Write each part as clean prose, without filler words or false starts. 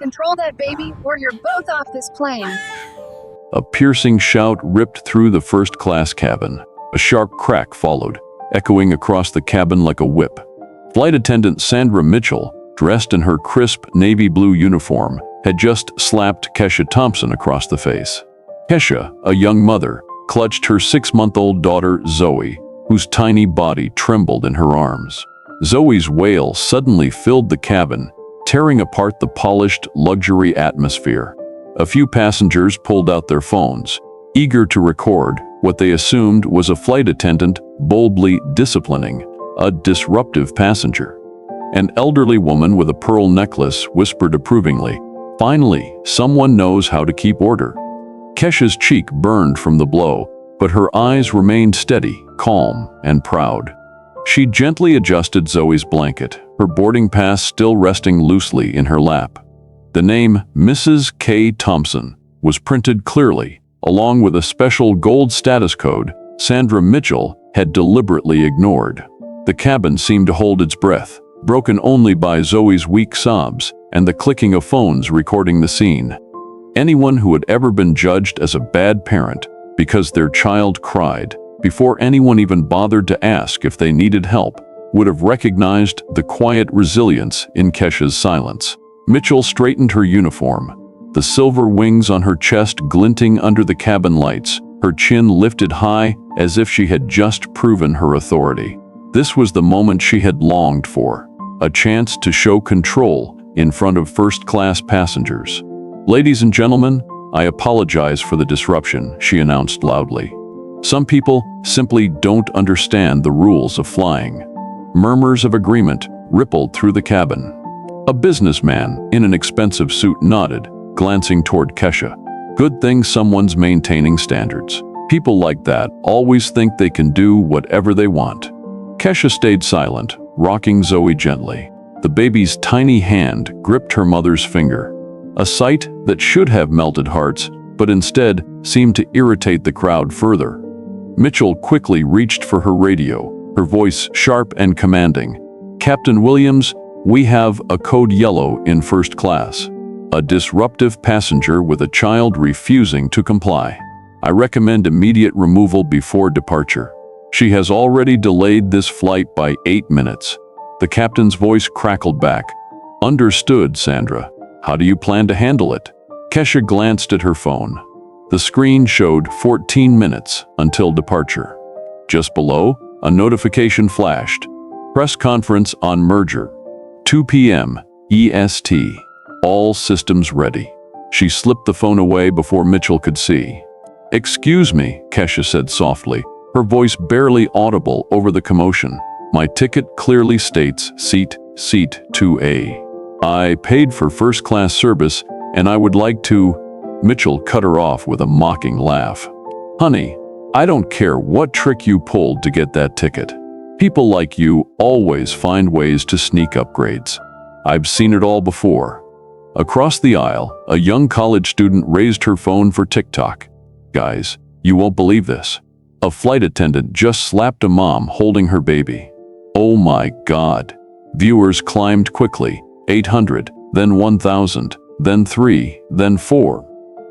Control that baby, or you're both off this plane. A piercing shout ripped through the first-class cabin. A sharp crack followed, echoing across the cabin like a whip. Flight attendant Sandra Mitchell, dressed in her crisp navy blue uniform, had just slapped Kesha Thompson across the face. Kesha, a young mother, clutched her 6-month-old daughter Zoe, whose tiny body trembled in her arms. Zoe's wail suddenly filled the cabin, tearing apart the polished luxury atmosphere. A few passengers pulled out their phones, eager to record what they assumed was a flight attendant boldly disciplining a disruptive passenger. An elderly woman with a pearl necklace whispered approvingly, "Finally, someone knows how to keep order." Kesha's cheek burned from the blow, but her eyes remained steady, calm, and proud. She gently adjusted Zoe's blanket, her boarding pass still resting loosely in her lap. The name Mrs. K. Thompson was printed clearly, along with a special gold status code Sandra Mitchell had deliberately ignored. The cabin seemed to hold its breath, broken only by Zoe's weak sobs and the clicking of phones recording the scene. Anyone who had ever been judged as a bad parent because their child cried before anyone even bothered to ask if they needed help would have recognized the quiet resilience in Kesha's silence. Mitchell straightened her uniform, the silver wings on her chest glinting under the cabin lights, her chin lifted high as if she had just proven her authority. This was the moment she had longed for, a chance to show control in front of first-class passengers. "Ladies and gentlemen, I apologize for the disruption," she announced loudly. "Some people simply don't understand the rules of flying." Murmurs of agreement rippled through the cabin. A businessman in an expensive suit nodded, glancing toward Kesha. "Good thing someone's maintaining standards. People like that always think they can do whatever they want." Kesha stayed silent, rocking Zoe gently. The baby's tiny hand gripped her mother's finger, a sight that should have melted hearts, but instead seemed to irritate the crowd further. Mitchell quickly reached for her radio, her voice sharp and commanding. "Captain Williams, we have a code yellow in first class. A disruptive passenger with a child refusing to comply. I recommend immediate removal before departure. She has already delayed this flight by 8 minutes. The captain's voice crackled back. "Understood, Sandra. How do you plan to handle it?" Kesha glanced at her phone. The screen showed 14 minutes until departure. Just below, a notification flashed. Press conference on merger. 2 p.m. EST. All systems ready. She slipped the phone away before Mitchell could see. "Excuse me," Kesha said softly, her voice barely audible over the commotion. "My ticket clearly states seat 2A. I paid for first-class service, and I would like to—" Mitchell cut her off with a mocking laugh. "Honey, I don't care what trick you pulled to get that ticket. People like you always find ways to sneak upgrades. I've seen it all before." Across the aisle, a young college student raised her phone for TikTok. "Guys, you won't believe this. A flight attendant just slapped a mom holding her baby. Oh my God." Viewers climbed quickly, 800, then 1,000, then 3, then 4.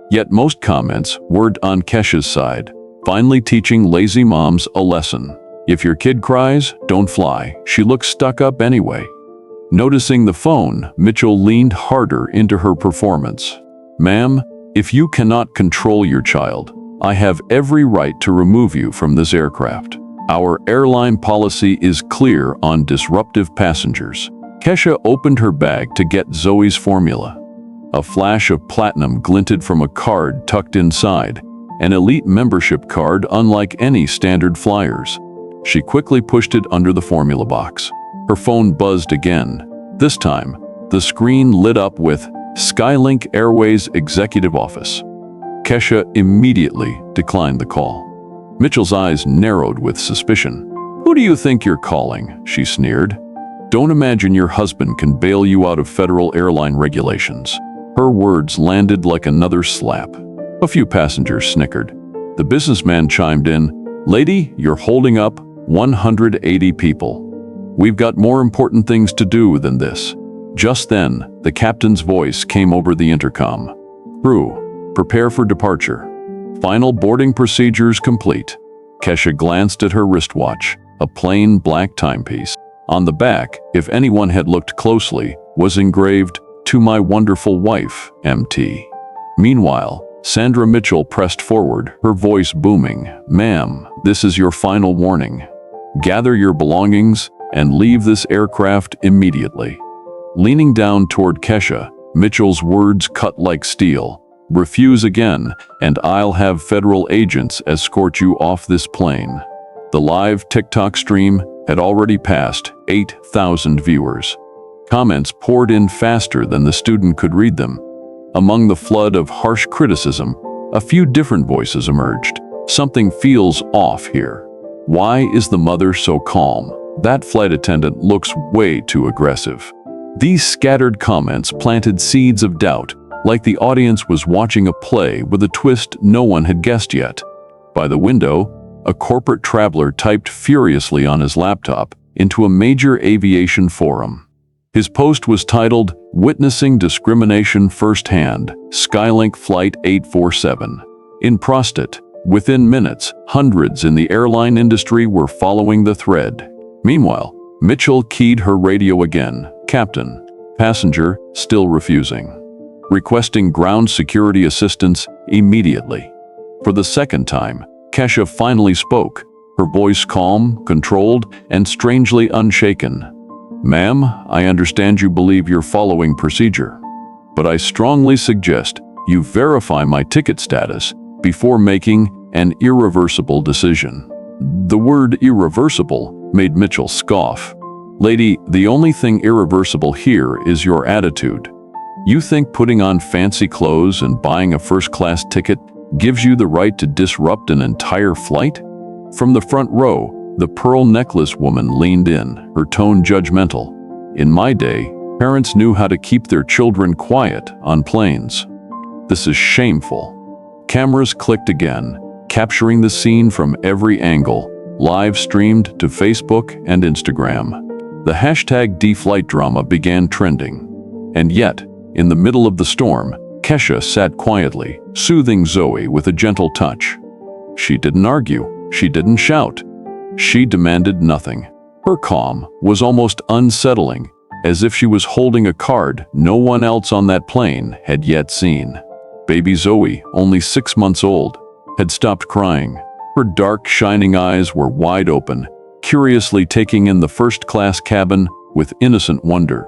Yet most comments were on Kesha's side, finally teaching lazy moms a lesson. If your kid cries, don't fly. She looks stuck up anyway. Noticing the phone, Mitchell leaned harder into her performance. "Ma'am, if you cannot control your child, I have every right to remove you from this aircraft. Our airline policy is clear on disruptive passengers." Kesha opened her bag to get Zoe's formula. A flash of platinum glinted from a card tucked inside, an elite membership card unlike any standard flyers. She quickly pushed it under the formula box. Her phone buzzed again. This time, the screen lit up with Skylink Airways Executive Office. Kesha immediately declined the call. Mitchell's eyes narrowed with suspicion. "Who do you think you're calling?" she sneered. "Don't imagine your husband can bail you out of federal airline regulations." Her words landed like another slap. A few passengers snickered. The businessman chimed in, "Lady, you're holding up 180 people. We've got more important things to do than this. Just then, the captain's voice came over the intercom. "Crew, prepare for departure. Final boarding procedures complete." Kesha glanced at her wristwatch, a plain black timepiece. On the back, if anyone had looked closely, was engraved, "To my wonderful wife, MT." Meanwhile, Sandra Mitchell pressed forward, her voice booming. "Ma'am, this is your final warning. Gather your belongings and leave this aircraft immediately." Leaning down toward Kesha, Mitchell's words cut like steel. "Refuse again, and I'll have federal agents escort you off this plane." The live TikTok stream had already passed 8,000 viewers. Comments poured in faster than the student could read them. Among the flood of harsh criticism, a few different voices emerged. "Something feels off here. Why is the mother so calm? That flight attendant looks way too aggressive." These scattered comments planted seeds of doubt, like the audience was watching a play with a twist no one had guessed yet. By the window, a corporate traveler typed furiously on his laptop into a major aviation forum. His post was titled, "Witnessing Discrimination Firsthand, Skylink Flight 847. In Prostate." Within minutes, hundreds in the airline industry were following the thread. Meanwhile, Mitchell keyed her radio again. "Captain, passenger, still refusing. Requesting ground security assistance immediately." For the second time, Kesha finally spoke, her voice calm, controlled, and strangely unshaken. "Ma'am, I understand you believe you're following procedure, but I strongly suggest you verify my ticket status before making an irreversible decision." The word irreversible made Mitchell scoff. "Lady, the only thing irreversible here is your attitude. You think putting on fancy clothes and buying a first-class ticket gives you the right to disrupt an entire flight?" From the front row, the pearl necklace woman leaned in, her tone judgmental. "In my day, parents knew how to keep their children quiet on planes. This is shameful." Cameras clicked again, capturing the scene from every angle, live streamed to Facebook and Instagram. The hashtag #deflight drama began trending. And yet, in the middle of the storm, Kesha sat quietly, soothing Zoe with a gentle touch. She didn't argue, she didn't shout. She demanded nothing. Her calm was almost unsettling, as if she was holding a card no one else on that plane had yet seen. Baby Zoe, only 6 months old, had stopped crying. Her dark, shining eyes were wide open, curiously taking in the first-class cabin with innocent wonder.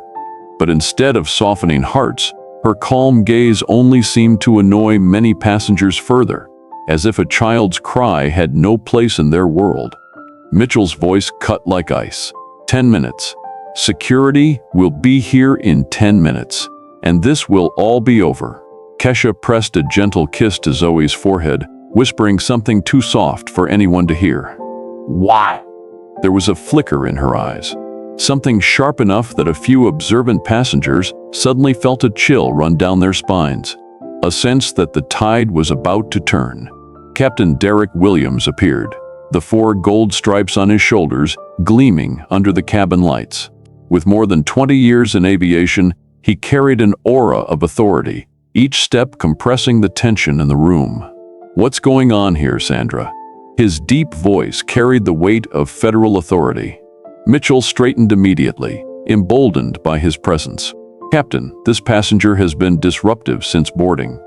But instead of softening hearts, her calm gaze only seemed to annoy many passengers further, as if a child's cry had no place in their world. Mitchell's voice cut like ice. 10 minutes. Security will be here in 10 minutes, and this will all be over." Kesha pressed a gentle kiss to Zoe's forehead, whispering something too soft for anyone to hear. "Why?" There was a flicker in her eyes, something sharp enough that a few observant passengers suddenly felt a chill run down their spines, a sense that the tide was about to turn. Captain Derek Williams appeared, the 4 gold stripes on his shoulders gleaming under the cabin lights. With more than 20 years in aviation, he carried an aura of authority, each step compressing the tension in the room. "What's going on here, Sandra?" His deep voice carried the weight of federal authority. Mitchell straightened immediately, emboldened by his presence. "Captain, this passenger has been disruptive since boarding.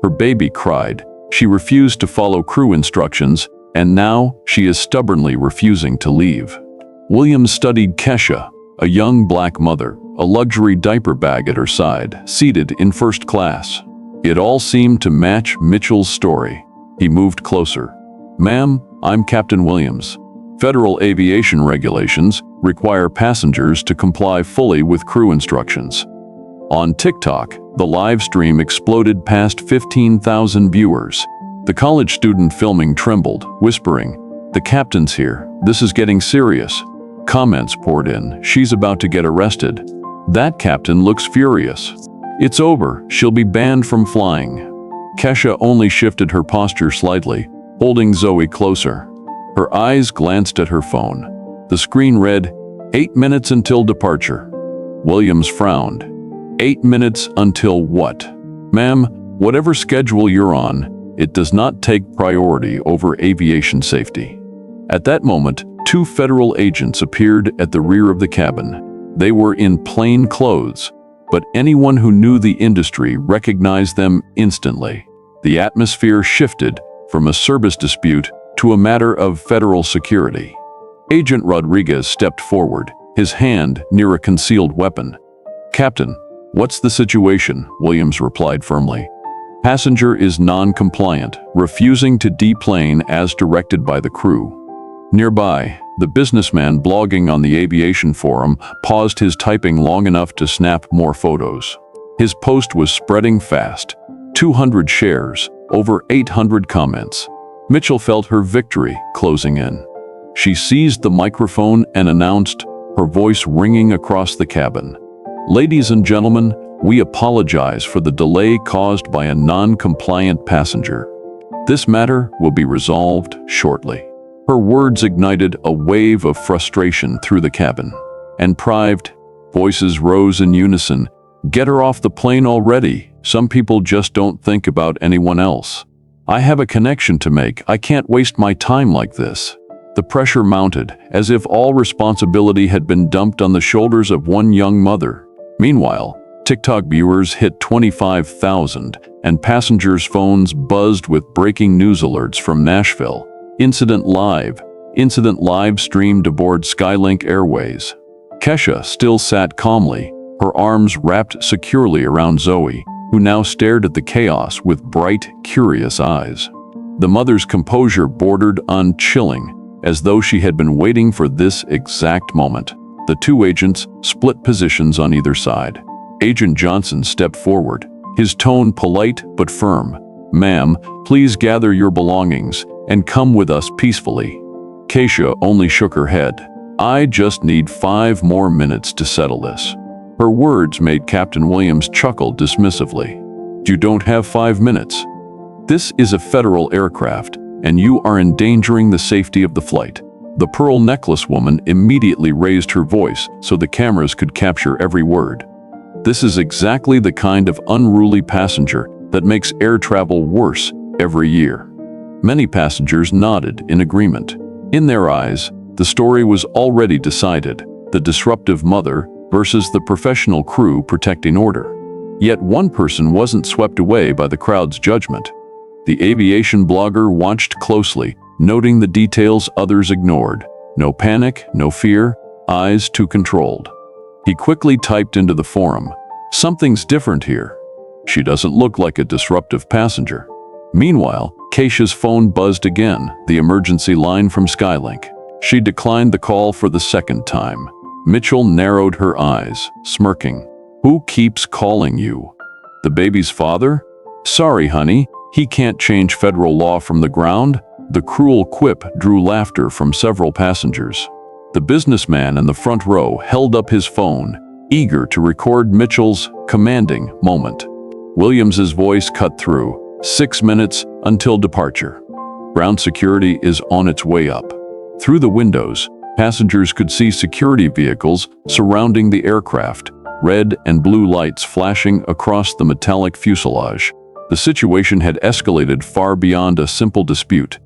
Her baby cried. She refused to follow crew instructions, and now she is stubbornly refusing to leave." Williams studied Kesha, a young black mother, a luxury diaper bag at her side, seated in first class. It all seemed to match Mitchell's story. He moved closer. "Ma'am, I'm Captain Williams. Federal aviation regulations require passengers to comply fully with crew instructions." On TikTok, the live stream exploded past 15,000 viewers. The college student filming trembled, whispering, "The captain's here. This is getting serious." Comments poured in, "She's about to get arrested. That captain looks furious. It's over. She'll be banned from flying." Kesha only shifted her posture slightly, holding Zoe closer. Her eyes glanced at her phone. The screen read, 8 minutes until departure. Williams frowned. 8 minutes until what? Ma'am, whatever schedule you're on, it does not take priority over aviation safety. At that moment, 2 federal agents appeared at the rear of the cabin. They were in plain clothes, but anyone who knew the industry recognized them instantly. The atmosphere shifted from a service dispute to a matter of federal security. Agent Rodriguez stepped forward, his hand near a concealed weapon. "Captain, what's the situation?" Williams replied firmly. "Passenger is non-compliant, refusing to deplane as directed by the crew." Nearby, the businessman blogging on the aviation forum paused his typing long enough to snap more photos. His post was spreading fast. 200 shares, over 800 comments. Mitchell felt her victory closing in. She seized the microphone and announced, her voice ringing across the cabin. "Ladies and gentlemen, we apologize for the delay caused by a non-compliant passenger. This matter will be resolved shortly." Her words ignited a wave of frustration through the cabin. And private voices rose in unison. "Get her off the plane already. Some people just don't think about anyone else. I have a connection to make. I can't waste my time like this." The pressure mounted, as if all responsibility had been dumped on the shoulders of one young mother. Meanwhile, TikTok viewers hit 25,000, and passengers' phones buzzed with breaking news alerts from Nashville. Incident live streamed aboard Skylink Airways. Kesha still sat calmly, her arms wrapped securely around Zoe, who now stared at the chaos with bright, curious eyes. The mother's composure bordered on chilling, as though she had been waiting for this exact moment. The 2 agents split positions on either side. Agent Johnson stepped forward, his tone polite but firm. "Ma'am, please gather your belongings and come with us peacefully." Kesha only shook her head. "I just need 5 more minutes to settle this." Her words made Captain Williams chuckle dismissively. "You don't have 5 minutes. This is a federal aircraft, and you are endangering the safety of the flight." The pearl necklace woman immediately raised her voice so the cameras could capture every word. "This is exactly the kind of unruly passenger that makes air travel worse every year." Many passengers nodded in agreement. In their eyes, the story was already decided, the disruptive mother versus the professional crew protecting order. Yet one person wasn't swept away by the crowd's judgment. The aviation blogger watched closely, noting the details others ignored. No panic, no fear, eyes too controlled. He quickly typed into the forum, "Something's different here. She doesn't look like a disruptive passenger." Meanwhile, Kesha's phone buzzed again, the emergency line from Skylink. She declined the call for the second time. Mitchell narrowed her eyes, smirking. "Who keeps calling you? The baby's father? Sorry, honey, he can't change federal law from the ground." The cruel quip drew laughter from several passengers. The businessman in the front row held up his phone, eager to record Mitchell's commanding moment. Williams's voice cut through. 6 minutes until departure. Ground security is on its way up. Through the windows, passengers could see security vehicles surrounding the aircraft, red and blue lights flashing across the metallic fuselage. The situation had escalated far beyond a simple dispute.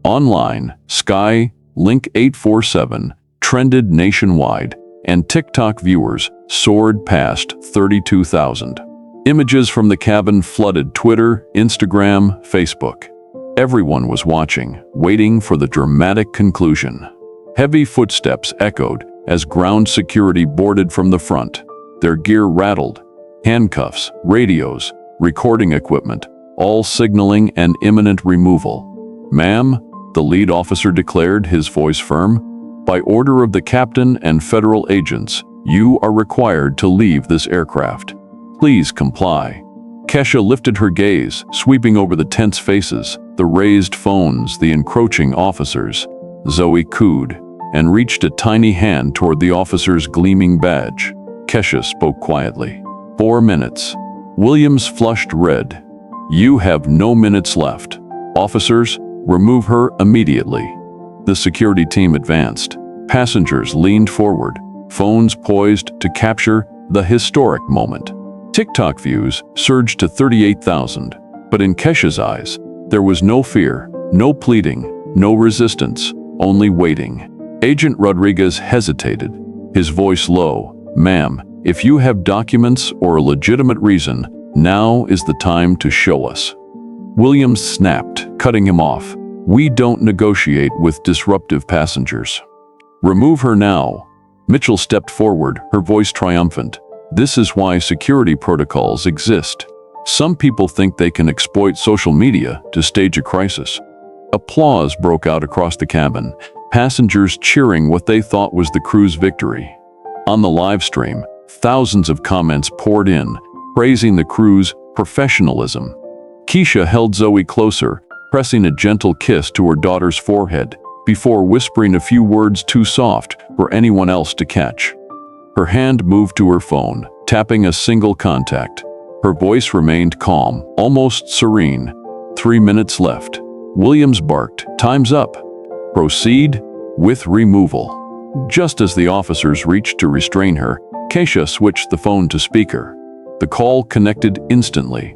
Online, Skylink 847 trended nationwide, and TikTok viewers soared past 32,000. Images from the cabin flooded Twitter, Instagram, Facebook. Everyone was watching, waiting for the dramatic conclusion. Heavy footsteps echoed as ground security boarded from the front. Their gear rattled. Handcuffs, radios, recording equipment, all signaling an imminent removal. "Ma'am," the lead officer declared, his voice firm, "by order of the captain and federal agents, you are required to leave this aircraft. Please comply." Kesha lifted her gaze, sweeping over the tense faces, the raised phones, the encroaching officers. Zoe cooed and reached a tiny hand toward the officer's gleaming badge. Kesha spoke quietly. 4 minutes. Williams flushed red. "You have no minutes left. Officers, remove her immediately." The security team advanced. Passengers leaned forward, phones poised to capture The historic moment. TikTok views surged to 38,000, but in Kesha's eyes, there was no fear, no pleading, no resistance, only waiting. Agent Rodriguez hesitated, his voice low. "Ma'am, if you have documents or a legitimate reason, now is the time to show us." Williams snapped, cutting him off. "We don't negotiate with disruptive passengers." "Remove her now." Mitchell stepped forward, her voice triumphant. "This is why security protocols exist. Some people think they can exploit social media to stage a crisis." Applause broke out across the cabin, passengers cheering what they thought was the crew's victory. On the live stream, thousands of comments poured in, praising the crew's professionalism. Kesha held Zoe closer, pressing a gentle kiss to her daughter's forehead, before whispering a few words too soft for anyone else to catch. Her hand moved to her phone, tapping a single contact. Her voice remained calm, almost serene. 3 minutes left. Williams barked, "Time's up. Proceed with removal." Just as the officers reached to restrain her, Kesha switched the phone to speaker. The call connected instantly.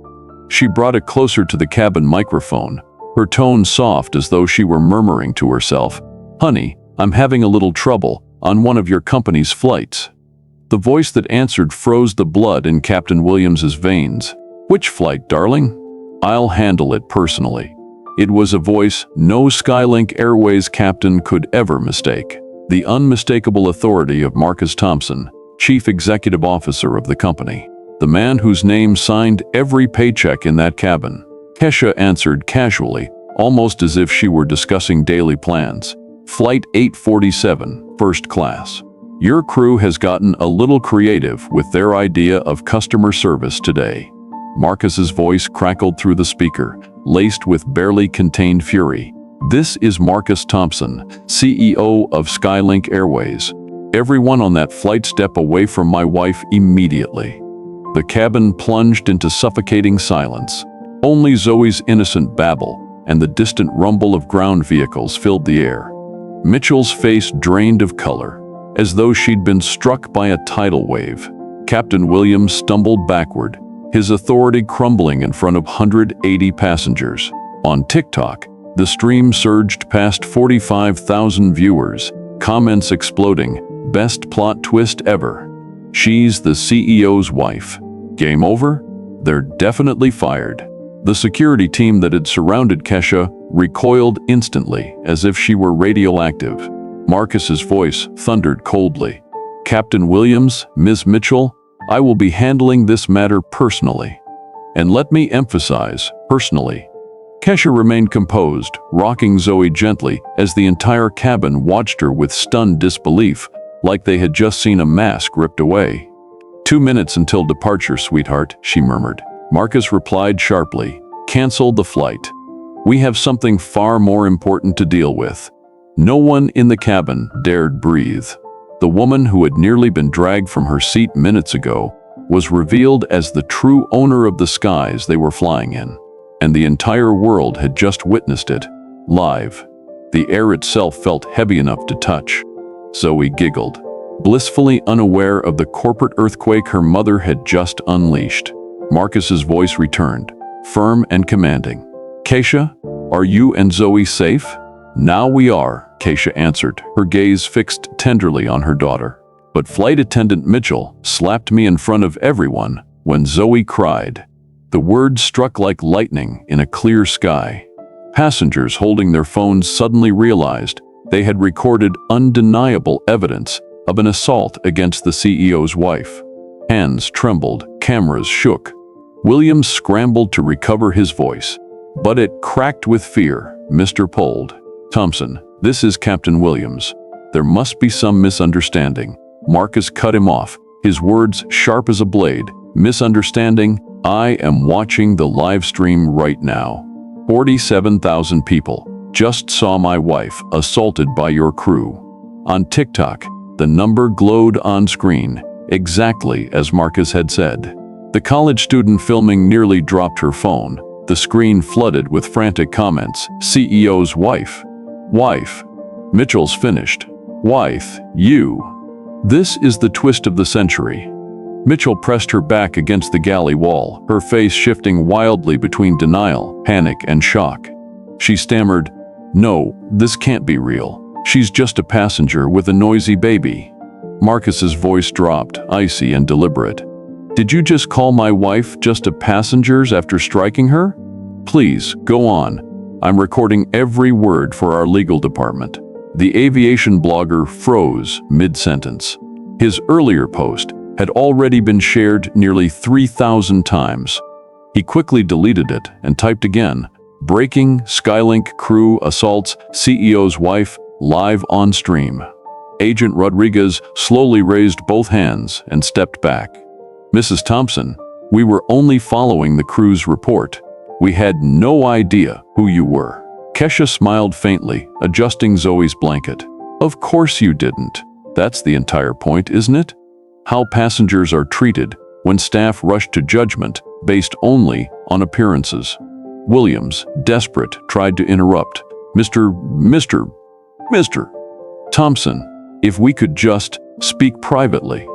She brought it closer to the cabin microphone, her tone soft as though she were murmuring to herself, "Honey, I'm having a little trouble on one of your company's flights." The voice that answered froze the blood in Captain Williams's veins. "Which flight, darling?" "I'll handle it personally." It was a voice no Skylink Airways captain could ever mistake. The unmistakable authority of Marcus Thompson, Chief Executive Officer of the company. The man whose name signed every paycheck in that cabin. Kesha answered casually, almost as if she were discussing daily plans. "Flight 847, first class. Your crew has gotten a little creative with their idea of customer service today." Marcus's voice crackled through the speaker, laced with barely contained fury. "This is Marcus Thompson, CEO of Skylink Airways. Everyone on that flight step away from my wife immediately." The cabin plunged into suffocating silence. Only Zoe's innocent babble and the distant rumble of ground vehicles filled the air. Mitchell's face drained of color, as though she'd been struck by a tidal wave. Captain Williams stumbled backward, his authority crumbling in front of 180 passengers. On TikTok, the stream surged past 45,000 viewers, comments exploding, "Best plot twist ever. She's the CEO's wife. Game over? They're definitely fired." The security team that had surrounded Kesha recoiled instantly, as if she were radioactive. Marcus's voice thundered coldly. "Captain Williams, Ms. Mitchell, I will be handling this matter personally. And let me emphasize, personally." Kesha remained composed, rocking Zoe gently as the entire cabin watched her with stunned disbelief, like they had just seen a mask ripped away. "2 minutes until departure, sweetheart," she murmured. Marcus replied sharply, "Cancel the flight. We have something far more important to deal with." No one in the cabin dared breathe. The woman who had nearly been dragged from her seat minutes ago was revealed as the true owner of the skies they were flying in. And the entire world had just witnessed it, live. The air itself felt heavy enough to touch. Zoe giggled, blissfully unaware of the corporate earthquake her mother had just unleashed. Marcus's voice returned, firm and commanding. "Kesha, are you and Zoe safe?" "Now we are," Kesha answered, her gaze fixed tenderly on her daughter. But Flight Attendant Mitchell slapped me in front of everyone when Zoe cried. The words struck like lightning in a clear sky. Passengers holding their phones suddenly realized they had recorded undeniable evidence of an assault against the CEO's wife. Hands trembled, cameras shook. Williams scrambled to recover his voice, but it cracked with fear. "Mr. Pold. Thompson, this is Captain Williams. There must be some misunderstanding." Marcus cut him off, his words sharp as a blade. "Misunderstanding? I am watching the live stream right now. 47,000 people just saw my wife assaulted by your crew." On TikTok, the number glowed on screen, exactly as Marcus had said. The college student filming nearly dropped her phone. The screen flooded with frantic comments. "CEO's wife. Wife. Mitchell's finished. Wife. You." This is the twist of the century. Mitchell pressed her back against the galley wall, her face shifting wildly between denial, panic, and shock. She stammered, "No, this can't be real. She's just a passenger with a noisy baby." Marcus's voice dropped, icy and deliberate. "Did you just call my wife just a passenger after striking her? Please, go on. I'm recording every word for our legal department." The aviation blogger froze mid-sentence. His earlier post had already been shared nearly 3,000 times. He quickly deleted it and typed again, "Breaking, Skylink crew assaults CEO's wife, live on stream." Agent Rodriguez slowly raised both hands and stepped back. "Mrs. Thompson, we were only following the crew's report. We had no idea who you were." Kesha smiled faintly, adjusting Zoe's blanket. "Of course you didn't. That's the entire point, isn't it? How passengers are treated when staff rush to judgment based only on appearances." Williams, desperate, tried to interrupt. Mr. Thompson, if we could just speak privately."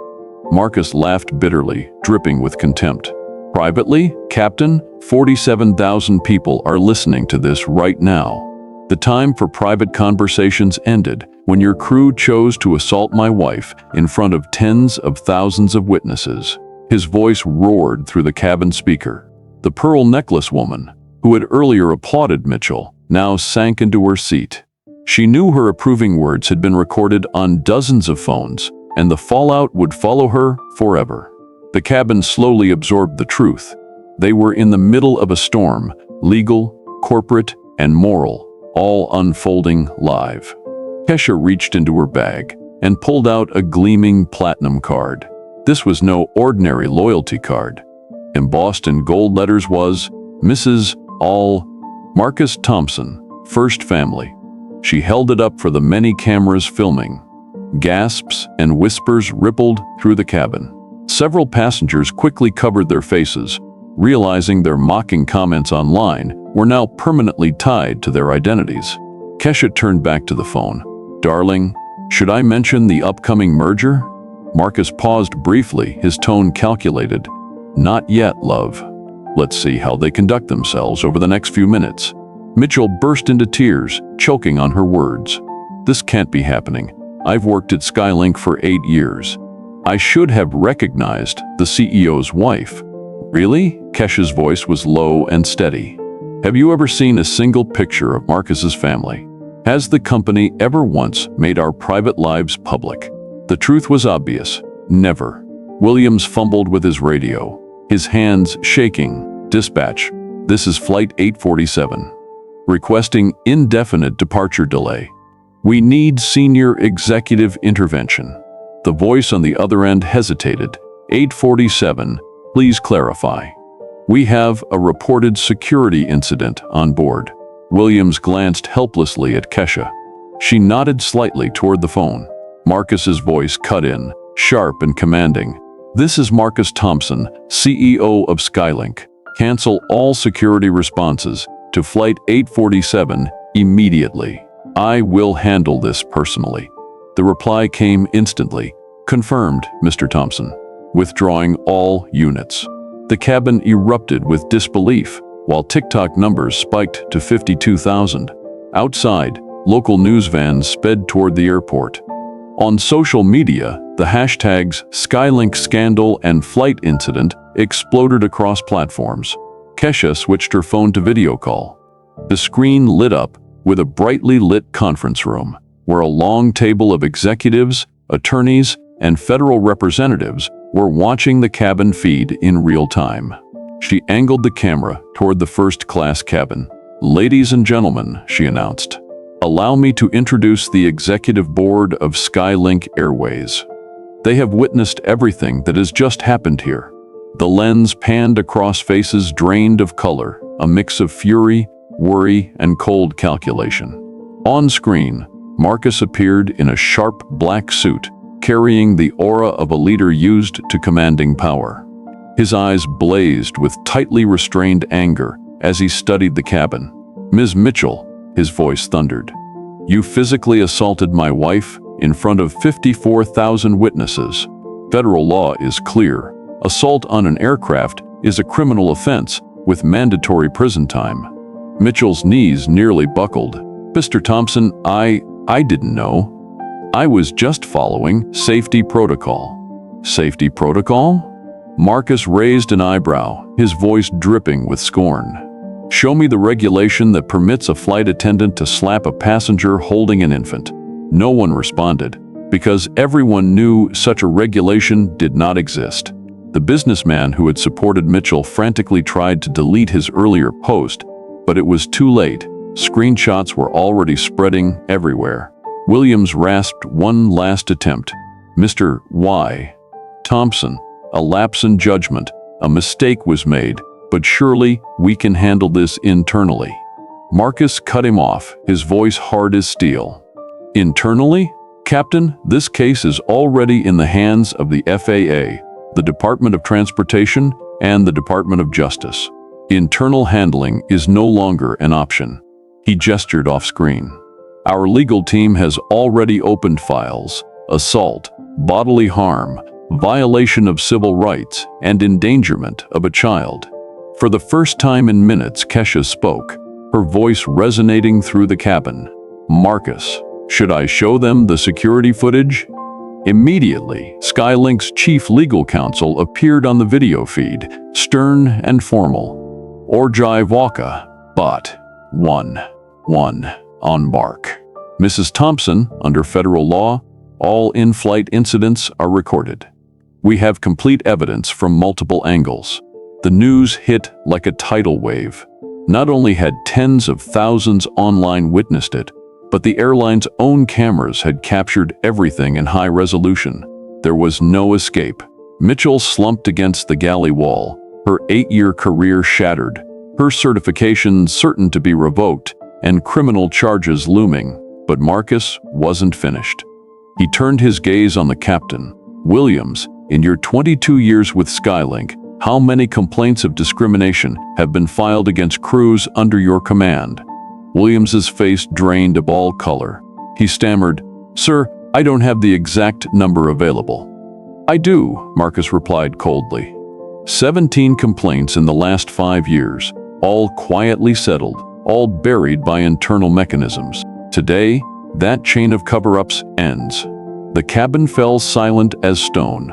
Marcus laughed bitterly, dripping with contempt. "Privately, Captain? 47,000 people are listening to this right now. The time for private conversations ended when your crew chose to assault my wife in front of tens of thousands of witnesses." His voice roared through the cabin speaker. The pearl necklace woman, who had earlier applauded Mitchell, now sank into her seat. She knew her approving words had been recorded on dozens of phones, and the fallout would follow her forever. The cabin slowly absorbed the truth. They were in the middle of a storm, legal, corporate, and moral, all unfolding live. Kesha reached into her bag and pulled out a gleaming platinum card. This was no ordinary loyalty card. Embossed in gold letters was Mrs. Marcus Thompson, First Family. She held it up for the many cameras filming. Gasps and whispers rippled through the cabin. Several passengers quickly covered their faces, realizing their mocking comments online were now permanently tied to their identities. Kesha turned back to the phone. "Darling, should I mention the upcoming merger?" Marcus paused briefly, his tone calculated. "Not yet, love. Let's see how they conduct themselves over the next few minutes." Mitchell burst into tears, choking on her words. "This can't be happening. I've worked at Skylink for 8 years. I should have recognized the CEO's wife." "Really?" Kesha's voice was low and steady. "Have you ever seen a single picture of Marcus's family? Has the company ever once made our private lives public?" The truth was obvious. Never. Williams fumbled with his radio, his hands shaking. "Dispatch, this is Flight 847. Requesting indefinite departure delay. We need senior executive intervention." The voice on the other end hesitated. 847, please clarify. "We have a reported security incident on board." Williams glanced helplessly at Kesha. She nodded slightly toward the phone. Marcus's voice cut in, sharp and commanding. "This is Marcus Thompson, CEO of Skylink. Cancel all security responses to Flight 847 immediately. I will handle this personally." The reply came instantly. "Confirmed, Mr. Thompson. Withdrawing all units." The cabin erupted with disbelief, while TikTok numbers spiked to 52,000. Outside, local news vans sped toward the airport. On social media, the hashtags Skylink Scandal and Flight Incident exploded across platforms. Kesha switched her phone to video call. The screen lit up with a brightly lit conference room, where a long table of executives, attorneys, and federal representatives were watching the cabin feed in real time. She angled the camera toward the first-class cabin. "Ladies and gentlemen," she announced, "allow me to introduce the executive board of Skylink Airways. They have witnessed everything that has just happened here." The lens panned across faces drained of color, a mix of fury, worry, and cold calculation. On screen, Marcus appeared in a sharp black suit, carrying the aura of a leader used to commanding power. His eyes blazed with tightly restrained anger as he studied the cabin. "Ms. Mitchell," his voice thundered, "you physically assaulted my wife in front of 54,000 witnesses. Federal law is clear. Assault on an aircraft is a criminal offense with mandatory prison time. Mitchell's knees nearly buckled. Mr. Thompson, I didn't know. I was just following safety protocol. Safety protocol? Marcus raised an eyebrow, his voice dripping with scorn. Show me the regulation that permits a flight attendant to slap a passenger holding an infant. No one responded, because everyone knew such a regulation did not exist. The businessman who had supported Mitchell frantically tried to delete his earlier post, but it was too late. Screenshots were already spreading everywhere. Williams rasped one last attempt. Mr. Y. Thompson, a lapse in judgment. A mistake was made, but surely we can handle this internally. Marcus cut him off, his voice hard as steel. Internally? Captain, this case is already in the hands of the FAA, the Department of Transportation, and the Department of Justice. Internal handling is no longer an option. He gestured off-screen. Our legal team has already opened files: assault, bodily harm, violation of civil rights, and endangerment of a child. For the first time in minutes, Kesha spoke, her voice resonating through the cabin. Marcus, should I show them the security footage? Immediately, Skylink's chief legal counsel appeared on the video feed, stern and formal. Orjai Waka, Bot 1 on bark. Mrs. Thompson, under federal law, all in-flight incidents are recorded. We have complete evidence from multiple angles. The news hit like a tidal wave. Not only had tens of thousands online witnessed it, but the airline's own cameras had captured everything in high resolution. There was no escape. Mitchell slumped against the galley wall, her 8-year career shattered, her certification certain to be revoked, and criminal charges looming. But Marcus wasn't finished. He turned his gaze on the captain. Williams, in your 22 years with Skylink, how many complaints of discrimination have been filed against crews under your command? Williams's face drained of all color. He stammered, "Sir, I don't have the exact number available." "I do," Marcus replied coldly. 17 complaints in the last 5 years, all quietly settled, all buried by internal mechanisms. Today, that chain of cover-ups ends. The cabin fell silent as stone.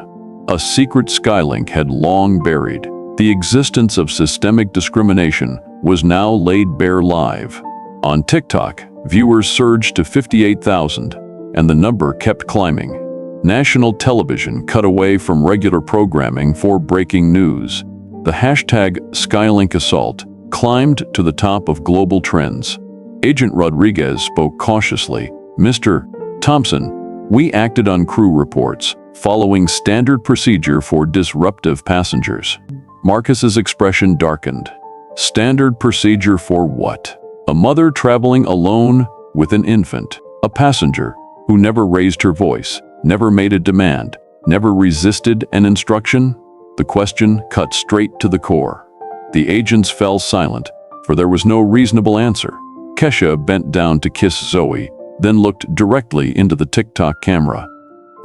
A secret Skylink had long buried. The existence of systemic discrimination was now laid bare live. On TikTok, viewers surged to 58,000, and the number kept climbing. National television cut away from regular programming for breaking news. The hashtag Skylink Assault climbed to the top of global trends. Agent Rodriguez spoke cautiously. "Mr. Thompson, we acted on crew reports, following standard procedure for disruptive passengers." Marcus's expression darkened. Standard procedure for what? A mother traveling alone with an infant, a passenger who never raised her voice, never made a demand, never resisted an instruction? The question cut straight to the core. The agents fell silent, for there was no reasonable answer. Kesha bent down to kiss Zoe, then looked directly into the TikTok camera.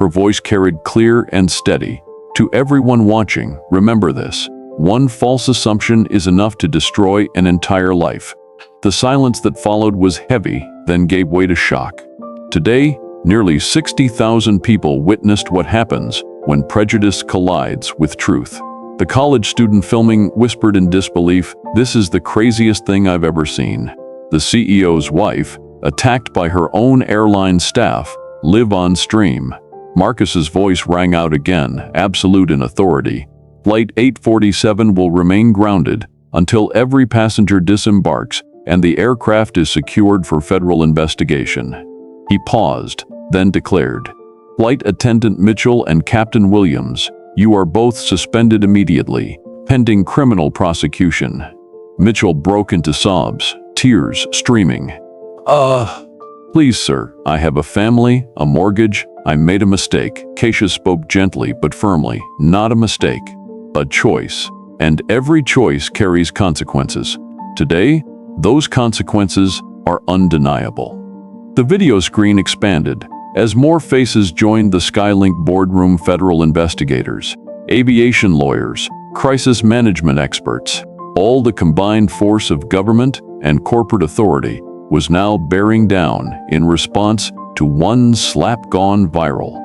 Her voice carried clear and steady. "To everyone watching, remember this. One false assumption is enough to destroy an entire life." The silence that followed was heavy, then gave way to shock. Today, nearly 60,000 people witnessed what happens when prejudice collides with truth. The college student filming whispered in disbelief, "This is the craziest thing I've ever seen." The CEO's wife, attacked by her own airline staff, live on stream. Marcus's voice rang out again, absolute in authority. Flight 847 will remain grounded until every passenger disembarks and the aircraft is secured for federal investigation. He paused, then declared, "Flight Attendant Mitchell and Captain Williams, you are both suspended immediately, pending criminal prosecution." Mitchell broke into sobs, tears streaming. Please, sir, I have a family, a mortgage. I made a mistake." Kesha spoke gently but firmly. "Not a mistake, a choice. And every choice carries consequences. Today, those consequences are undeniable." The video screen expanded as more faces joined the Skylink boardroom. Federal investigators, aviation lawyers, crisis management experts. All the combined force of government and corporate authority was now bearing down in response to one slap gone viral.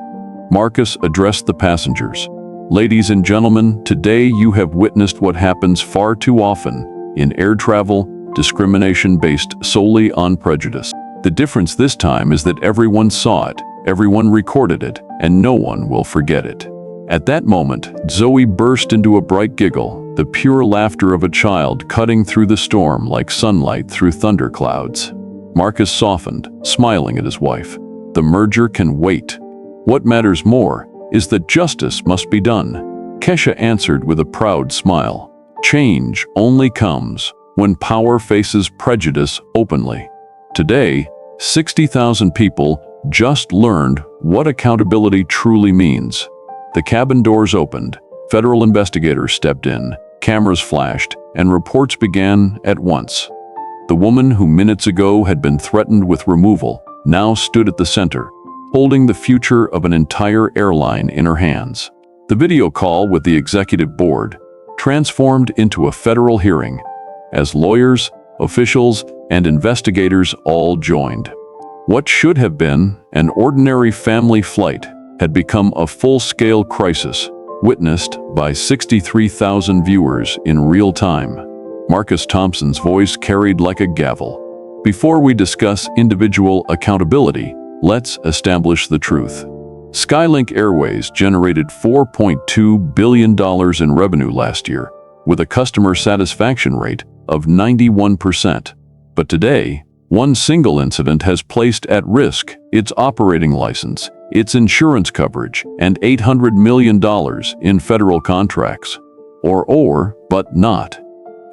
Marcus addressed the passengers. Ladies and gentlemen, today you have witnessed what happens far too often in air travel, discrimination based solely on prejudice. The difference this time is that everyone saw it, everyone recorded it, and no one will forget it. At that moment, Zoe burst into a bright giggle, the pure laughter of a child cutting through the storm like sunlight through thunderclouds. Marcus softened, smiling at his wife. The merger can wait. What matters more is that justice must be done. Kesha answered with a proud smile. Change only comes when power faces prejudice openly. Today, 60,000 people just learned what accountability truly means. The cabin doors opened, federal investigators stepped in, cameras flashed, and reports began at once. The woman who minutes ago had been threatened with removal now stood at the center, holding the future of an entire airline in her hands. The video call with the executive board transformed into a federal hearing, as lawyers, officials, and investigators all joined. What should have been an ordinary family flight had become a full-scale crisis, witnessed by 63,000 viewers in real time. Marcus Thompson's voice carried like a gavel. Before we discuss individual accountability, let's establish the truth. Skylink Airways generated $4.2 billion in revenue last year, with a customer satisfaction rate of 91%. But today, one single incident has placed at risk its operating license, its insurance coverage, and $800 million in federal contracts. But not.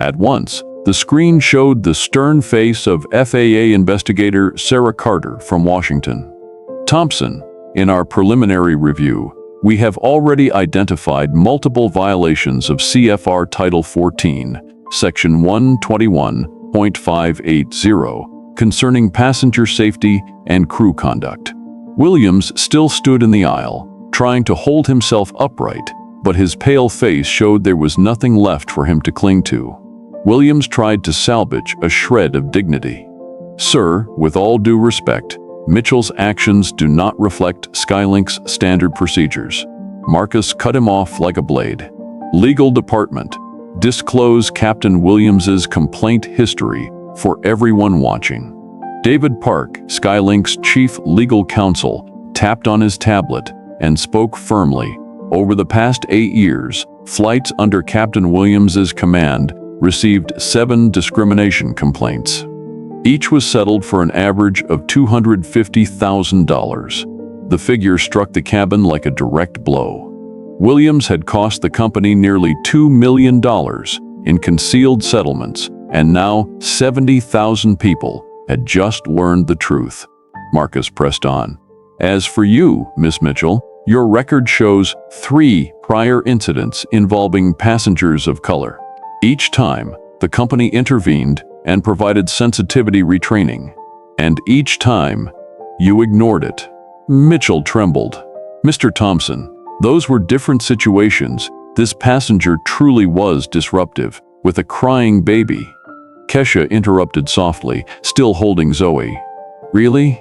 At once, the screen showed the stern face of FAA investigator Sarah Carter from Washington. Thompson, in our preliminary review, we have already identified multiple violations of CFR Title 14, Section 121.580, concerning passenger safety and crew conduct. Williams still stood in the aisle, trying to hold himself upright, but his pale face showed there was nothing left for him to cling to. Williams tried to salvage a shred of dignity. Sir, with all due respect, Mitchell's actions do not reflect Skylink's standard procedures. Marcus cut him off like a blade. Legal Department, disclose Captain Williams's complaint history for everyone watching. David Park, Skylink's chief legal counsel, tapped on his tablet and spoke firmly. Over the past 8 years, flights under Captain Williams's command received 7 discrimination complaints. Each was settled for an average of $250,000. The figure struck the cabin like a direct blow. Williams had cost the company nearly $2 million in concealed settlements, and now 70,000 people had just learned the truth. Marcus pressed on. As for you, Miss Mitchell, your record shows 3 prior incidents involving passengers of color. Each time, the company intervened and provided sensitivity retraining. And each time, you ignored it. Mitchell trembled. Mr. Thompson, those were different situations. This passenger truly was disruptive, with a crying baby. Kesha interrupted softly, still holding Zoe. Really?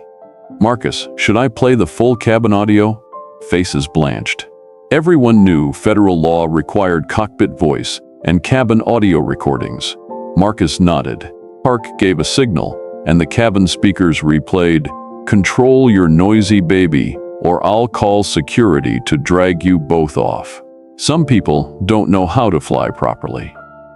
Marcus, should I play the full cabin audio? Faces blanched. Everyone knew federal law required cockpit voice and cabin audio recordings. Marcus nodded. Park gave a signal, and the cabin speakers replayed, "Control your noisy baby, or I'll call security to drag you both off." Some people don't know how to fly properly.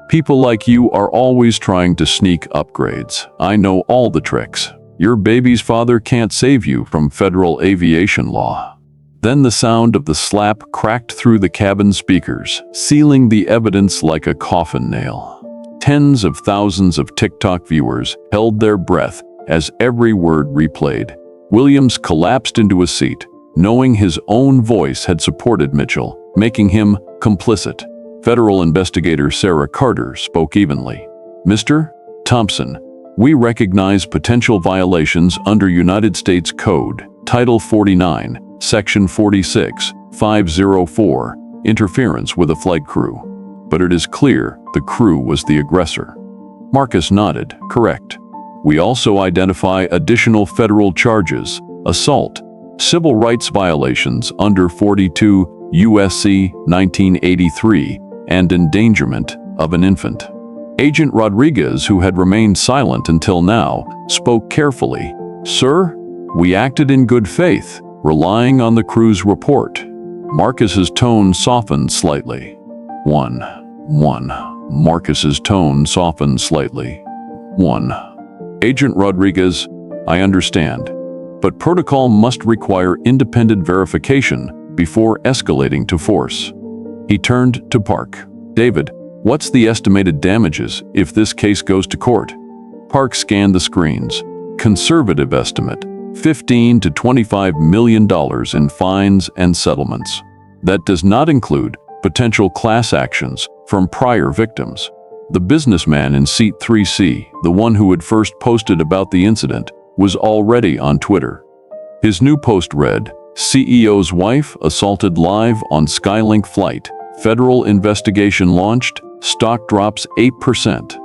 People like you are always trying to sneak upgrades. I know all the tricks. Your baby's father can't save you from federal aviation law. Then the sound of the slap cracked through the cabin speakers, sealing the evidence like a coffin nail. Tens of thousands of TikTok viewers held their breath as every word replayed. Williams collapsed into a seat, knowing his own voice had supported Mitchell, making him complicit. Federal investigator Sarah Carter spoke evenly. Mr. Thompson, we recognize potential violations under United States Code, Title 49, Section 46, 504, interference with a flight crew. But it is clear the crew was the aggressor. Marcus nodded. Correct. We also identify additional federal charges: assault, civil rights violations under 42 U.S.C. 1983, and endangerment of an infant. Agent Rodriguez, who had remained silent until now, spoke carefully. Sir, we acted in good faith, relying on the crew's report. Marcus's tone softened slightly. Marcus's tone softened slightly. Agent Rodriguez, I understand, but protocol must require independent verification before escalating to force. He turned to Park. David, what's the estimated damages if this case goes to court? Park scanned the screens. Conservative estimate, $15 to $25 million in fines and settlements. That does not include potential class actions from prior victims. The businessman in seat 3C, the one who had first posted about the incident, was already on Twitter. His new post read, CEO's wife assaulted live on Skylink flight. Federal investigation launched. Stock drops 8%.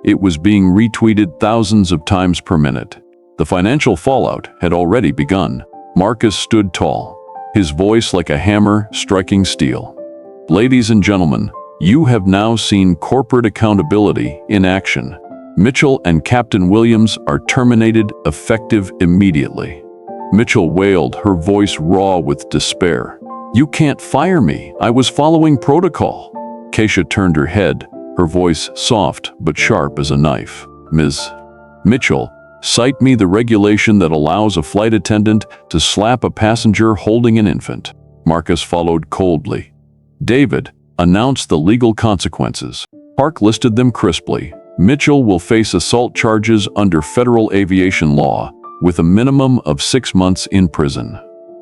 It was being retweeted thousands of times per minute. The financial fallout had already begun. Marcus stood tall, his voice like a hammer striking steel. Ladies and gentlemen, you have now seen corporate accountability in action. Mitchell and Captain Williams are terminated effective immediately. Mitchell wailed, her voice raw with despair. You can't fire me. I was following protocol. Kesha turned her head, her voice soft but sharp as a knife. Ms. Mitchell, cite me the regulation that allows a flight attendant to slap a passenger holding an infant. Marcus followed coldly. David, announce the legal consequences. Park listed them crisply. Mitchell will face assault charges under federal aviation law, with a minimum of 6 months in prison.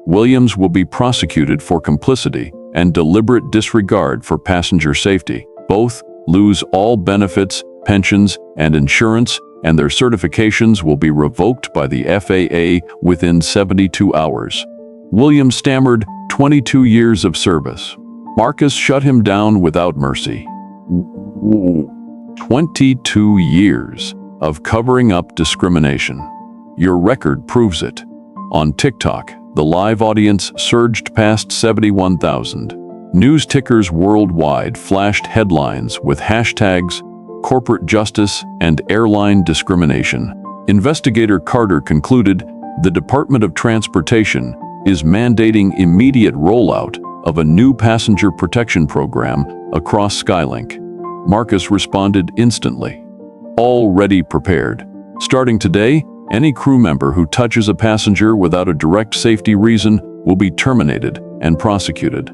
Williams will be prosecuted for complicity and deliberate disregard for passenger safety. Both lose all benefits, pensions, and insurance, and their certifications will be revoked by the FAA within 72 hours. Williams stammered, 22 years of service. Marcus shut him down without mercy. 22 years of covering up discrimination. Your record proves it. On TikTok, the live audience surged past 71,000. News tickers worldwide flashed headlines with hashtags corporate justice and airline discrimination. Investigator Carter concluded the Department of Transportation is mandating immediate rollout of a new passenger protection program across Skylink. Marcus responded instantly. Already prepared. Starting today, any crew member who touches a passenger without a direct safety reason will be terminated and prosecuted.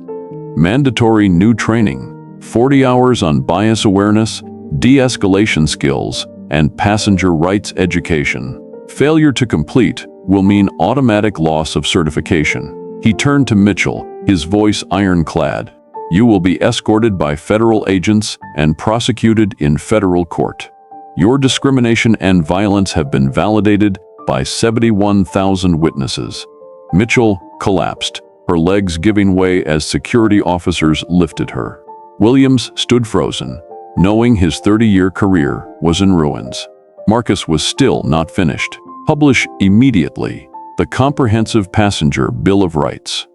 Mandatory new training, 40 hours on bias awareness, de-escalation skills, and passenger rights education. Failure to complete will mean automatic loss of certification. He turned to Mitchell, his voice ironclad. You will be escorted by federal agents and prosecuted in federal court. Your discrimination and violence have been validated by 71,000 witnesses. Mitchell collapsed, her legs giving way as security officers lifted her. Williams stood frozen, knowing his 30-year career was in ruins. Marcus was still not finished. Publish immediately the Comprehensive Passenger Bill of Rights.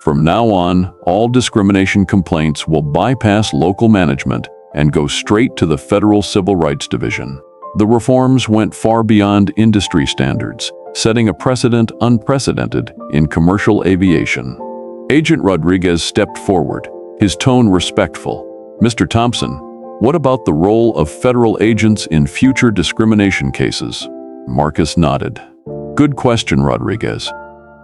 From now on, all discrimination complaints will bypass local management and go straight to the Federal Civil Rights Division. The reforms went far beyond industry standards, setting a precedent unprecedented in commercial aviation. Agent Rodriguez stepped forward, his tone respectful. Mr. Thompson, what about the role of federal agents in future discrimination cases? Marcus nodded. Good question, Rodriguez.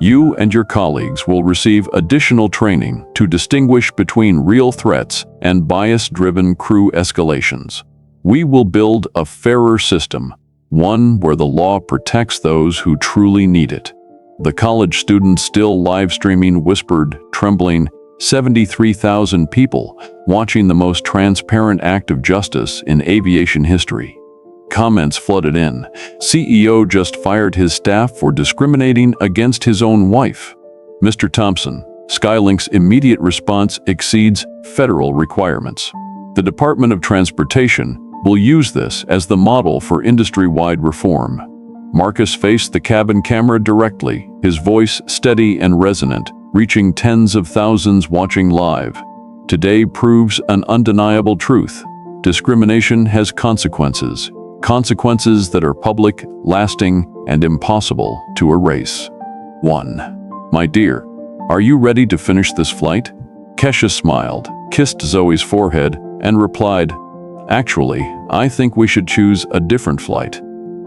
You and your colleagues will receive additional training to distinguish between real threats and bias-driven crew escalations. We will build a fairer system, one where the law protects those who truly need it. The college student still live streaming whispered, trembling, 73,000 people watching the most transparent act of justice in aviation history. Comments flooded in. CEO just fired his staff for discriminating against his own wife. Mr. Thompson, Skylink's immediate response exceeds federal requirements. The Department of Transportation will use this as the model for industry-wide reform. Marcus faced the cabin camera directly, his voice steady and resonant, reaching tens of thousands watching live. Today proves an undeniable truth. Discrimination has consequences. Consequences that are public, lasting, and impossible to erase. 1. My dear, are you ready to finish this flight? Kesha smiled, kissed Zoe's forehead, and replied, Actually, I think we should choose a different flight.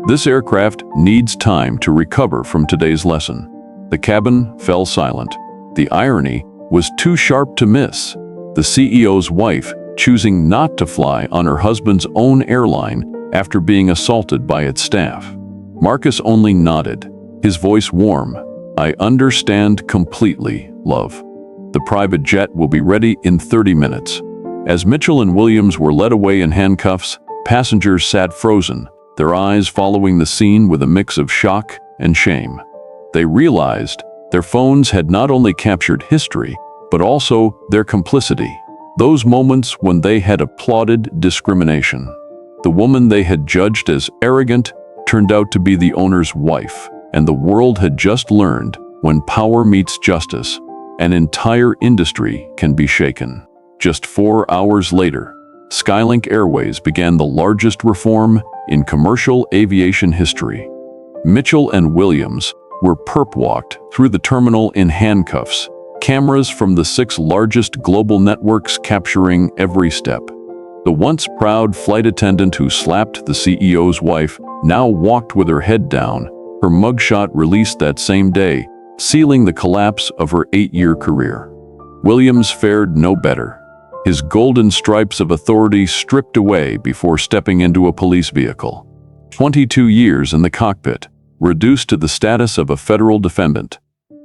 This aircraft needs time to recover from today's lesson. The cabin fell silent. The irony was too sharp to miss. The CEO's wife choosing not to fly on her husband's own airline after being assaulted by its staff. Marcus only nodded, his voice warm. I understand completely, love. The private jet will be ready in 30 minutes. As Mitchell and Williams were led away in handcuffs, passengers sat frozen, their eyes following the scene with a mix of shock and shame. They realized their phones had not only captured history, but also their complicity. Those moments when they had applauded discrimination. The woman they had judged as arrogant turned out to be the owner's wife, and the world had just learned when power meets justice, an entire industry can be shaken. Just 4 hours later, Skylink Airways began the largest reform in commercial aviation history. Mitchell and Williams were perp-walked through the terminal in handcuffs, cameras from the 6 largest global networks capturing every step. The once proud flight attendant who slapped the CEO's wife now walked with her head down, her mugshot released that same day, sealing the collapse of her 8-year career. Williams fared no better. His golden stripes of authority stripped away before stepping into a police vehicle. 22 years in the cockpit, reduced to the status of a federal defendant.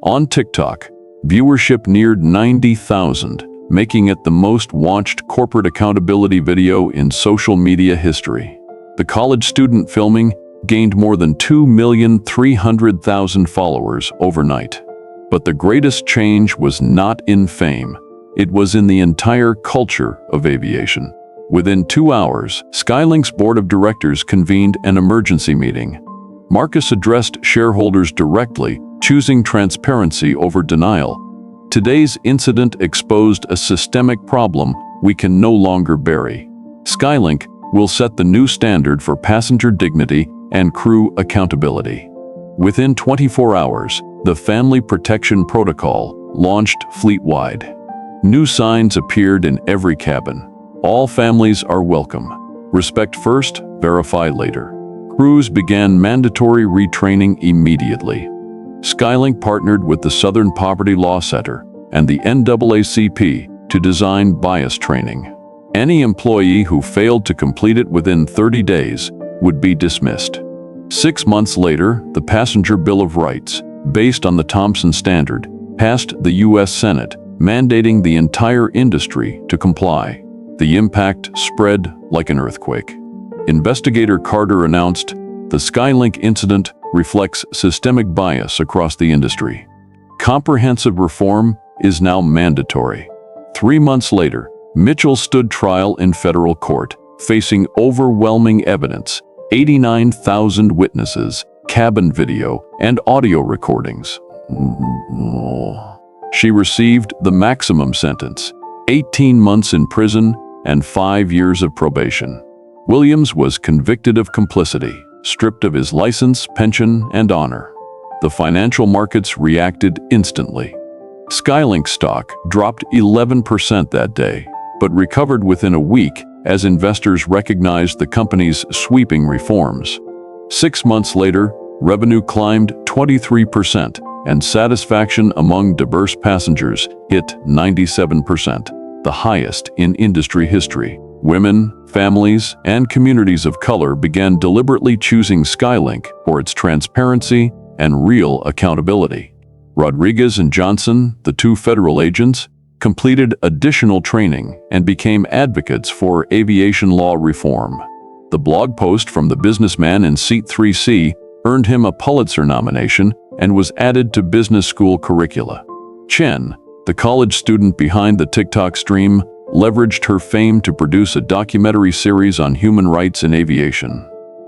On TikTok, viewership neared 90,000, making it the most watched corporate accountability video in social media history. The college student filming gained more than 2,300,000 followers overnight. But the greatest change was not in fame. It was in the entire culture of aviation. Within 2 hours, Skylink's board of directors convened an emergency meeting. Marcus addressed shareholders directly, choosing transparency over denial. Today's incident exposed a systemic problem we can no longer bury. Skylink will set the new standard for passenger dignity and crew accountability. Within 24 hours, the Family Protection Protocol launched fleet-wide. New signs appeared in every cabin. All families are welcome. Respect first, verify later. Crews began mandatory retraining immediately. Skylink partnered with the Southern Poverty Law Center and the NAACP to design bias training. Any employee who failed to complete it within 30 days would be dismissed. 6 months later, the Passenger Bill of Rights, based on the Thompson Standard, passed the U.S. Senate, mandating the entire industry to comply. The impact spread like an earthquake. Investigator Carter announced, "The Skylink incident reflects systemic bias across the industry. Comprehensive reform is now mandatory." 3 months later, Mitchell stood trial in federal court, facing overwhelming evidence, 89,000 witnesses, cabin video, and audio recordings. She received the maximum sentence, 18 months in prison and 5 years of probation. Williams was convicted of complicity, stripped of his license, pension, and honor. The financial markets reacted instantly. Skylink stock dropped 11% that day, but recovered within a week as investors recognized the company's sweeping reforms. 6 months later, revenue climbed 23%, and satisfaction among diverse passengers hit 97%, the highest in industry history. Women, families, and communities of color began deliberately choosing Skylink for its transparency and real accountability. Rodriguez and Johnson, the 2 federal agents, completed additional training and became advocates for aviation law reform. The blog post from the businessman in Seat 3C earned him a Pulitzer nomination and was added to business school curricula. Chen, The college student behind the TikTok stream leveraged her fame to produce a documentary series on human rights in aviation.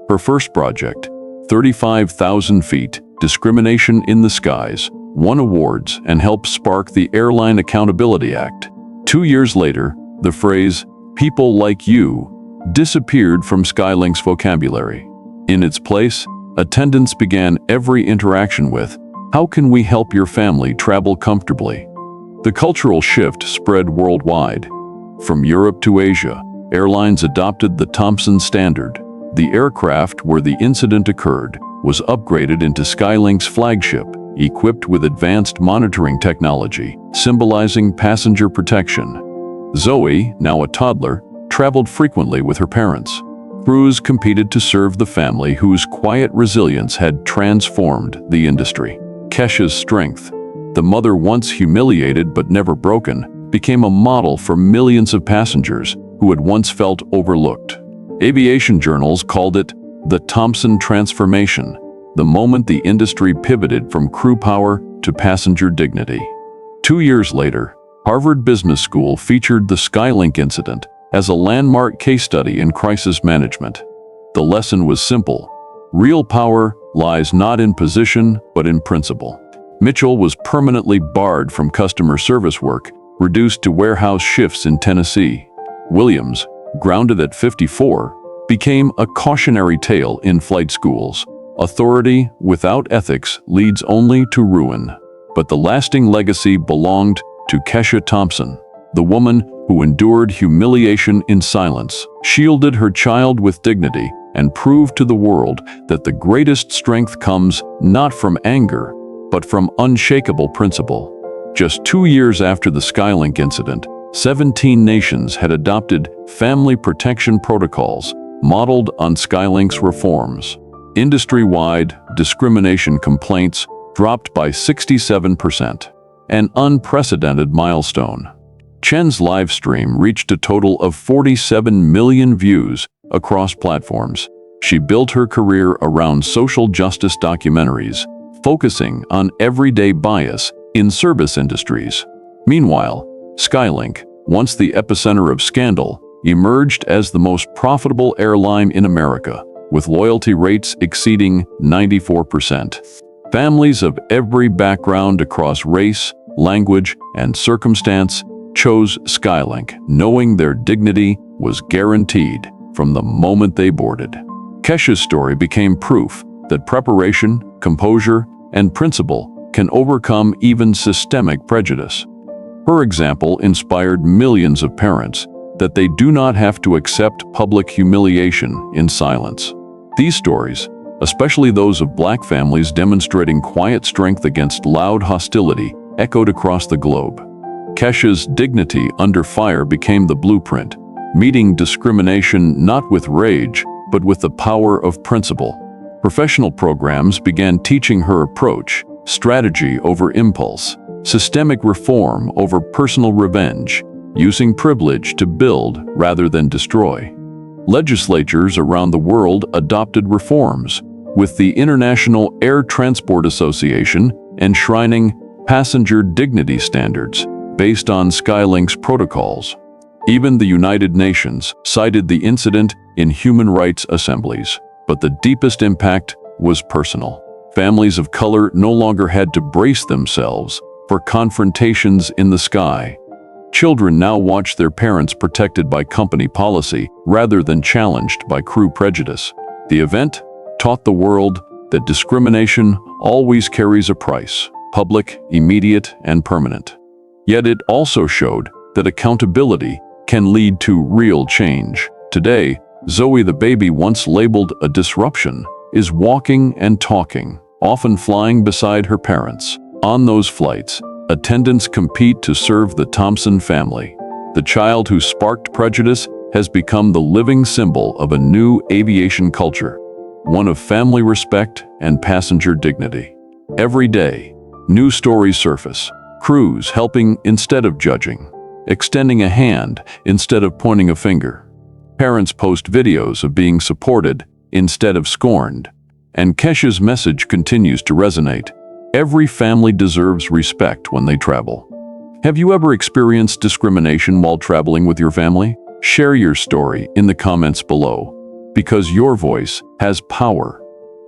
Her first project, 35,000 feet, Discrimination in the Skies, won awards and helped spark the Airline Accountability Act. 2 years later, the phrase, "people like you," disappeared from Skylink's vocabulary. In its place, attendants began every interaction with, "How can we help your family travel comfortably?" The cultural shift spread worldwide. From Europe to Asia, airlines adopted the Thompson standard. The aircraft where the incident occurred was upgraded into Skylink's flagship, equipped with advanced monitoring technology, symbolizing passenger protection. Zoe, now a toddler, traveled frequently with her parents. Crews competed to serve the family whose quiet resilience had transformed the industry. Kesha's strength, the mother once humiliated but never broken, became a model for millions of passengers who had once felt overlooked. Aviation journals called it the Thompson transformation, the moment the industry pivoted from crew power to passenger dignity. 2 years later, Harvard Business School featured the Skylink incident as a landmark case study in crisis management. The lesson was simple: real power lies not in position but in principle. Mitchell was permanently barred from customer service work, reduced to warehouse shifts in Tennessee. Williams, grounded at 54, became a cautionary tale in flight schools. Authority without ethics leads only to ruin. But the lasting legacy belonged to Kesha Thompson, the woman who endured humiliation in silence, shielded her child with dignity, and proved to the world that the greatest strength comes not from anger, but from unshakable principle. Just 2 years after the Skylink incident, 17 nations had adopted family protection protocols modeled on Skylink's reforms. Industry-wide discrimination complaints dropped by 67%, an unprecedented milestone. Chen's live stream reached a total of 47 million views across platforms. She built her career around social justice documentaries, focusing on everyday bias in service industries. Meanwhile, Skylink, once the epicenter of scandal, emerged as the most profitable airline in America, with loyalty rates exceeding 94%. Families of every background across race, language, and circumstance chose Skylink, knowing their dignity was guaranteed from the moment they boarded. Kesha's story became proof that preparation, composure, and principle can overcome even systemic prejudice. Her example inspired millions of parents that they do not have to accept public humiliation in silence. These stories, especially those of Black families demonstrating quiet strength against loud hostility, echoed across the globe. Kesha's dignity under fire became the blueprint, meeting discrimination not with rage, but with the power of principle. Professional programs began teaching her approach, strategy over impulse, systemic reform over personal revenge, using privilege to build rather than destroy. Legislatures around the world adopted reforms, with the International Air Transport Association enshrining passenger dignity standards based on Skylink's protocols. Even the United Nations cited the incident in human rights assemblies, but the deepest impact was personal. Families of color no longer had to brace themselves for confrontations in the sky. Children now watch their parents protected by company policy rather than challenged by crew prejudice. The event taught the world that discrimination always carries a price, public, immediate, and permanent. Yet it also showed that accountability can lead to real change. Today, Zoe the baby, once labeled a disruption, is walking and talking, often flying beside her parents. On those flights, attendants compete to serve the Thompson family. The child who sparked prejudice has become the living symbol of a new aviation culture, one of family respect and passenger dignity. Every day, new stories surface, crews helping instead of judging, extending a hand instead of pointing a finger. Parents post videos of being supported instead of scorned, and Kesha's message continues to resonate. Every family deserves respect when they travel. Have you ever experienced discrimination while traveling with your family? Share your story in the comments below, because your voice has power.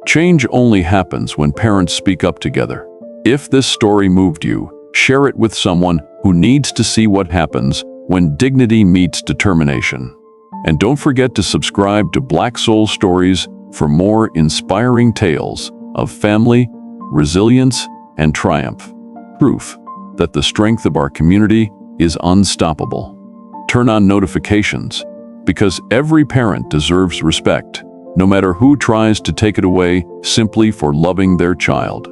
Change only happens when parents speak up together. If this story moved you, share it with someone who needs to see what happens when dignity meets determination. And don't forget to subscribe to Black Soul Stories for more inspiring tales of family, resilience, and triumph. Proof that the strength of our community is unstoppable. Turn on notifications, because every parent deserves respect, no matter who tries to take it away simply for loving their child.